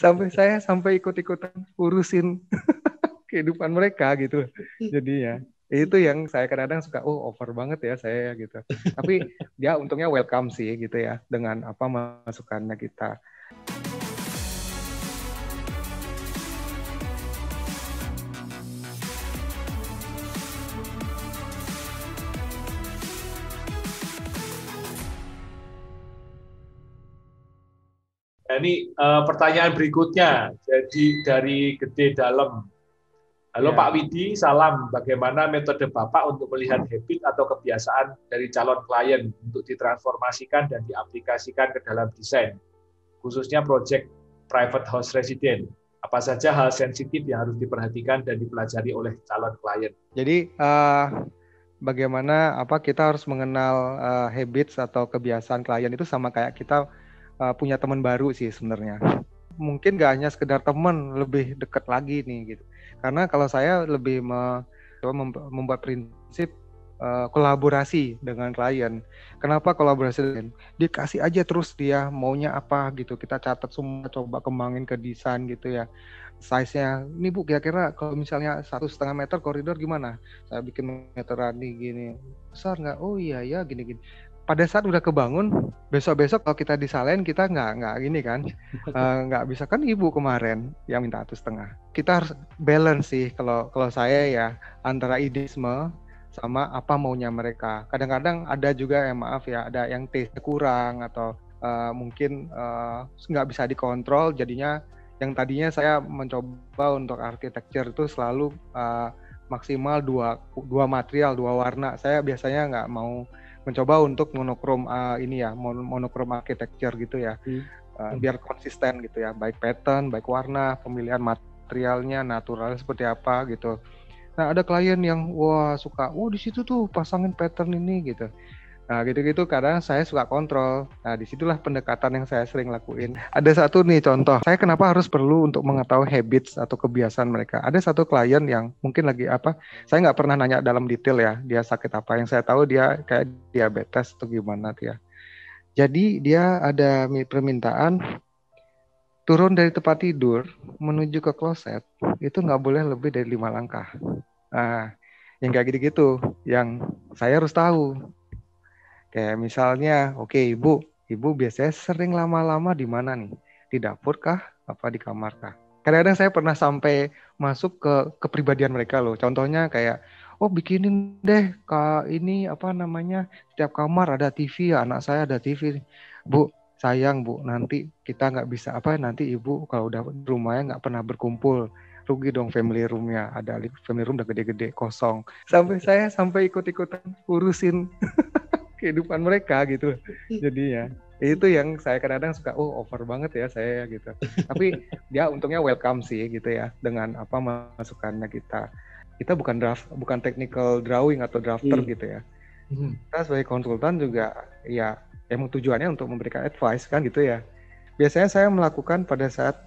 Sampai ikut-ikutan urusin kehidupan mereka gitu. Jadinya itu yang saya kadang-kadang suka, over banget ya saya gitu. Tapi dia untungnya welcome sih gitu ya dengan apa masukannya kita. Nah, ini pertanyaan berikutnya. Jadi dari Gede Dalam. Halo Pak Ya. Widi, salam. Bagaimana metode Bapak untuk melihat habit atau kebiasaan dari calon klien untuk ditransformasikan dan diaplikasikan ke dalam desain, khususnya proyek private house resident? Apa saja hal sensitif yang harus diperhatikan dan dipelajari oleh calon klien? Jadi bagaimana kita harus mengenal habits atau kebiasaan klien itu sama kayak kita punya teman baru sih sebenarnya. Mungkin gak hanya sekedar teman, lebih dekat lagi nih gitu. Karena kalau saya lebih membuat prinsip kolaborasi dengan klien. Kenapa kolaborasi? Dikasih aja terus dia maunya apa gitu. Kita catat semua, coba kembangin ke desain gitu ya. Size-nya, ini Bu kira-kira kalau misalnya 1,5 meter koridor gimana? Saya bikin meteran nih gini, besar nggak? Oh iya ya gini-gini. Pada saat udah kebangun, besok-besok kalau kita disalahin kita nggak gini kan, nggak bisa kan Ibu kemarin yang minta 1,5. Kita harus balance sih kalau saya ya antara idealisme sama apa maunya mereka. Kadang-kadang ada juga maaf ya, ada yang taste kurang atau mungkin nggak bisa dikontrol, jadinya yang tadinya saya mencoba untuk arsitektur itu selalu maksimal dua material, 2 warna. Saya biasanya nggak mau mencoba untuk monokrom monokrom arsitektur gitu ya. Biar konsisten gitu ya, baik pattern, baik warna, pemilihan materialnya, naturalnya seperti apa gitu. Nah ada klien yang suka, di situ tuh pasangin pattern ini gitu. Nah gitu-gitu kadang saya suka kontrol. Nah disitulah pendekatan yang saya sering lakuin. Ada satu nih contoh, saya kenapa harus perlu untuk mengetahui habits atau kebiasaan mereka. Ada satu klien yang mungkin lagi saya nggak pernah nanya dalam detail ya, dia sakit apa. Yang saya tahu dia kayak diabetes atau gimana dia. Jadi dia ada permintaan turun dari tempat tidur menuju ke kloset, itu nggak boleh lebih dari 5 langkah. Nah, yang kayak gitu-gitu, yang saya harus tahu. Kayak misalnya, oke Ibu biasanya sering lama-lama di mana nih? Di dapur kah? Apa di kamar kah? Kadang-kadang saya pernah sampai masuk ke kepribadian mereka loh. Contohnya kayak, bikinin deh ini setiap kamar ada TV ya, anak saya ada TV. Bu, sayang Bu, nanti kita nggak bisa nanti Ibu kalau udah rumahnya nggak pernah berkumpul. Rugi dong family room-nya. Ada family room udah gede-gede kosong. Sampai ikut-ikutan urusin kehidupan mereka gitu. Jadinya itu yang saya kadang-kadang suka, over banget ya saya gitu. Tapi dia untungnya welcome sih gitu ya dengan apa masukannya kita. Kita bukan technical drawing atau drafter gitu ya. Kita sebagai konsultan juga ya emang tujuannya untuk memberikan advice kan gitu ya. Biasanya saya melakukan pada saat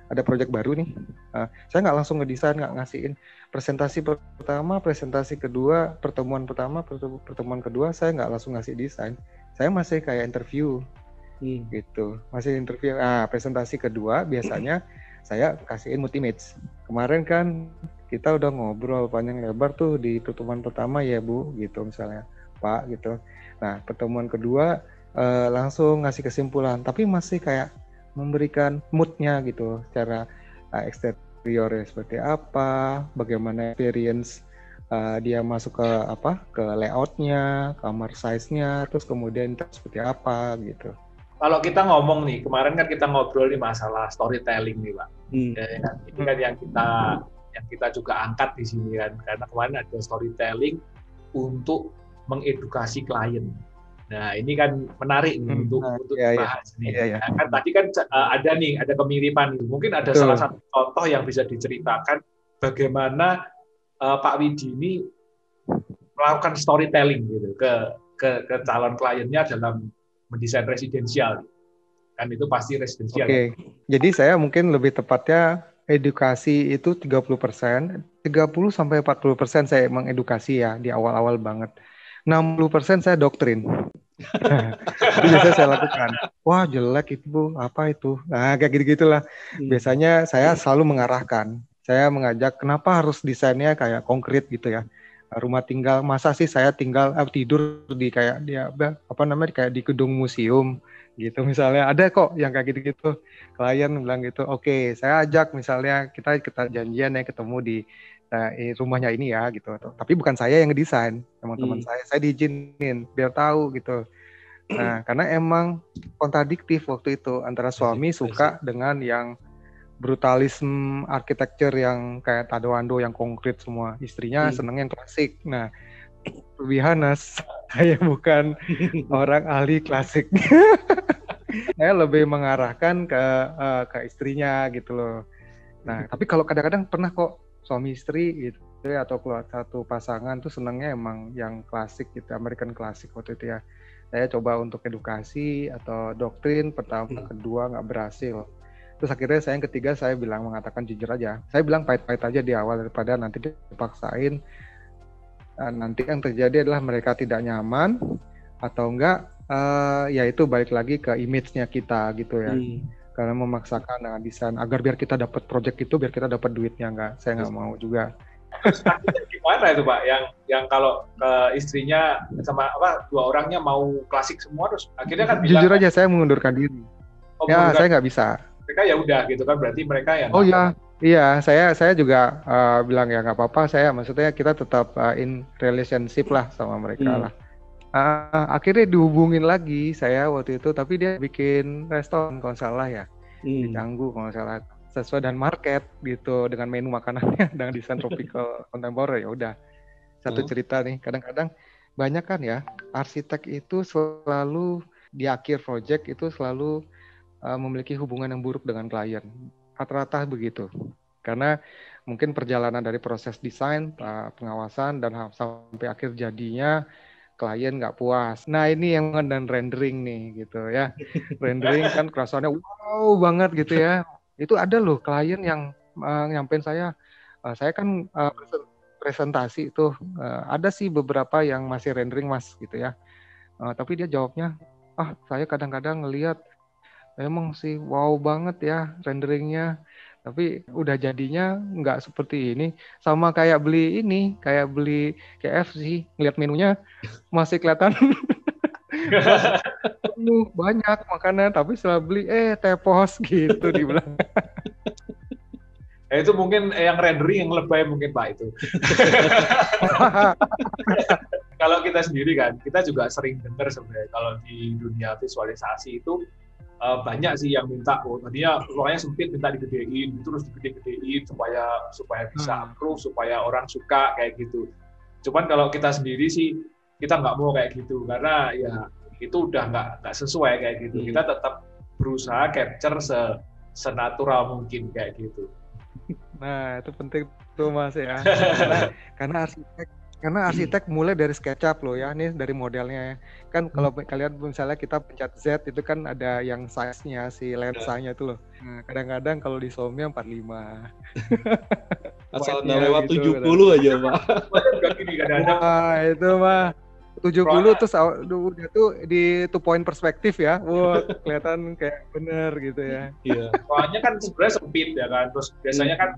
ada proyek baru nih, saya nggak langsung ngedesain, nggak ngasihin presentasi pertama, presentasi kedua, pertemuan pertama, pertemuan kedua, saya nggak langsung ngasih desain, saya masih kayak interview, gitu, masih interview. Presentasi kedua biasanya saya kasihin multi-image. Kemarin kan kita udah ngobrol panjang lebar tuh di pertemuan pertama ya Bu, gitu misalnya, Pak, gitu. Nah pertemuan kedua langsung ngasih kesimpulan, tapi masih kayak memberikan mood-nya gitu, secara eksteriornya seperti apa, bagaimana experience dia masuk ke layout-nya, kamar size-nya, terus kemudian seperti apa gitu. Kalau kita ngomong nih, kemarin kan kita ngobrol nih masalah storytelling nih Pak. Ini kan yang kita juga angkat di sini kan, karena kemarin ada storytelling untuk mengedukasi klien. Nah, ini kan menarik nih untuk dibahas nih. Nah, kan tadi kan ada kemiripan. Mungkin ada salah satu contoh yang bisa diceritakan bagaimana Pak Widi ini melakukan storytelling gitu ke calon kliennya dalam mendesain residensial. Kan itu pasti residensial. Oke. Jadi saya mungkin lebih tepatnya edukasi itu 30%, 30-40% saya mengedukasi ya di awal-awal banget. 60% saya doktrin. Itu biasanya saya lakukan. Wah jelek itu Bu, apa itu? Nah kayak gitu-gitulah. Biasanya saya selalu mengarahkan. Saya mengajak kenapa harus desainnya kayak konkret gitu ya. Rumah tinggal, masa sih saya tidur di kayak dia apa namanya kayak di gedung museum gitu misalnya. Ada kok yang kayak gitu-gitu. Klien bilang gitu, oke, saya ajak misalnya kita janjian ya ketemu di rumahnya ini ya gitu. Tapi bukan saya yang ngedesain, teman-teman saya diizinin biar tahu gitu. Nah, karena emang kontradiktif waktu itu antara suami suka dengan yang brutalisme arsitektur yang kayak tado-ando yang konkret semua, istrinya seneng yang klasik. Nah, to be honest, saya bukan orang ahli klasik. Saya lebih mengarahkan ke istrinya gitu loh. Nah, tapi kalau kadang-kadang pernah kok suami istri gitu ya, atau keluar satu pasangan tuh senangnya emang yang klasik gitu, American klasik waktu itu ya. Saya coba untuk edukasi atau doktrin pertama, kedua nggak berhasil. Terus akhirnya saya yang ketiga saya mengatakan jujur aja. Saya bilang pahit-pahit aja di awal daripada nanti dipaksain. Nanti yang terjadi adalah mereka tidak nyaman atau enggak, ya itu balik lagi ke image-nya kita gitu ya. Karena memaksakan dengan desain agar biar kita dapat project itu, biar kita dapat duitnya, saya nggak mau juga. Terus akhirnya gimana itu Pak? Yang kalau istrinya sama dua orangnya mau klasik semua, terus akhirnya kan jujur aja saya mengundurkan diri. Saya nggak bisa. Mereka ya udah gitu kan, berarti mereka yang iya, saya juga bilang ya nggak apa-apa, maksudnya kita tetap in relationship lah sama mereka lah. Akhirnya dihubungin lagi saya waktu itu, tapi dia bikin restoran kalau salah ya, di Canggu kalau salah, sesuai dengan market gitu, dengan menu makanannya dengan desain tropical kontemporer. Ya udah, satu cerita nih. Kadang-kadang banyak kan ya, arsitek itu selalu di akhir project itu selalu memiliki hubungan yang buruk dengan klien. Rata-rata begitu. Karena mungkin perjalanan dari proses desain, pengawasan, dan sampai akhir jadinya klien nggak puas. Nah ini yang dan rendering nih gitu ya. Rendering kan kerasannya wow banget gitu ya. Itu ada loh klien yang nyampein saya kan presentasi itu ada sih beberapa yang masih rendering mas gitu ya. Tapi dia jawabnya, saya kadang-kadang ngelihat emang sih wow banget ya renderingnya. Tapi udah jadinya nggak seperti ini. Sama kayak beli KFC, ngeliat menunya masih kelihatan banyak makanan, tapi setelah beli tepos gitu dibilang. Itu mungkin yang rendering yang lebay mungkin Pak itu. Kalau kita sendiri kan, kita juga sering dengar sebenarnya kalau di dunia visualisasi itu banyak sih yang minta, tadinya ruangnya sempit minta digedein, terus digede-gedein supaya bisa approve, supaya orang suka kayak gitu. Cuman kalau kita sendiri sih kita nggak mau kayak gitu karena ya itu udah nggak sesuai kayak gitu. Kita tetap berusaha capture senatural mungkin kayak gitu. Nah itu penting tuh mas ya, karena arsitek mulai dari SketchUp loh ya, nih dari modelnya ya. Kan kalau kalian misalnya kita pencet Z itu kan ada yang size-nya, si lensanya itu loh. Nah, kadang-kadang kalau di Somia 45. Asal nggak lewat gitu, 70 aja Pak. Wah itu mah 70 terus udah tuh di 2 point perspektif ya. Wah kelihatan kayak bener gitu ya. Iya. Soalnya kan sebenarnya sempit ya kan. Terus biasanya kan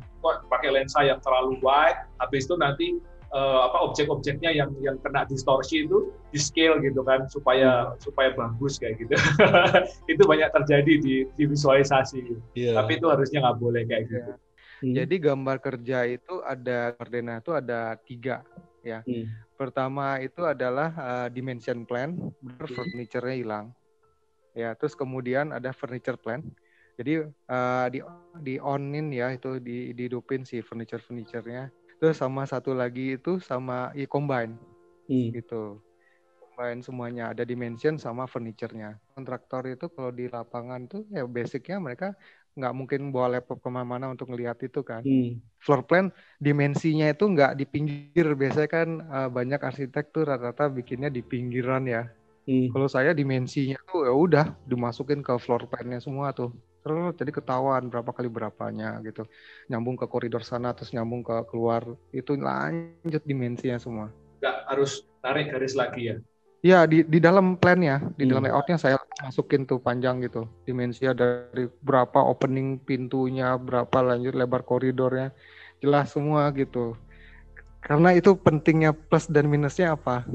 pakai lensa yang terlalu wide, habis itu nanti objek-objeknya yang kena distorsi itu di scale gitu kan supaya bagus kayak gitu. Itu banyak terjadi di visualisasi. Tapi itu harusnya nggak boleh kayak gitu. Jadi gambar kerja itu ada koordinat itu ada 3 ya. Pertama itu adalah dimension plan, furniture-nya hilang. Ya, terus kemudian ada furniture plan. Jadi di on-in ya, itu dihidupin si furniture-nya. Terus sama satu lagi itu sama combine. Gitu. Combine semuanya, ada dimension sama furniture-nya. Kontraktor itu kalau di lapangan tuh ya basicnya mereka nggak mungkin bawa laptop kemana-mana untuk ngelihat itu kan. Floor plan dimensinya itu nggak di pinggir, biasanya kan banyak arsitek tuh rata-rata bikinnya di pinggiran ya. Kalau saya dimensinya tuh ya udah dimasukin ke floor plan-nya semua tuh. Terus jadi ketahuan berapa kali berapanya gitu. Nyambung ke koridor sana terus nyambung ke keluar, itu lanjut dimensinya semua. Nggak harus tarik garis lagi ya. Ya di dalam plan-nya, di dalam layout-nya saya masukin tuh panjang gitu, dimensinya dari berapa opening pintunya, berapa lanjut lebar koridornya, jelas semua gitu. Karena itu pentingnya plus dan minusnya apa?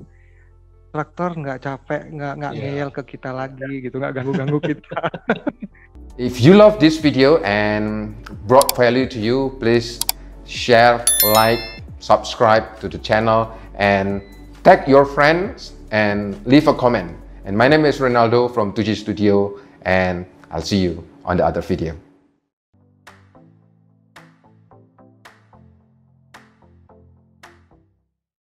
Traktor nggak capek, nggak ngeyel ke kita lagi gitu, nggak ganggu-ganggu kita. If you love this video and brought value to you, please share, like, subscribe to the channel, and tag your friends and leave a comment. And my name is Ronaldo from 2G Studio, and I'll see you on the other video.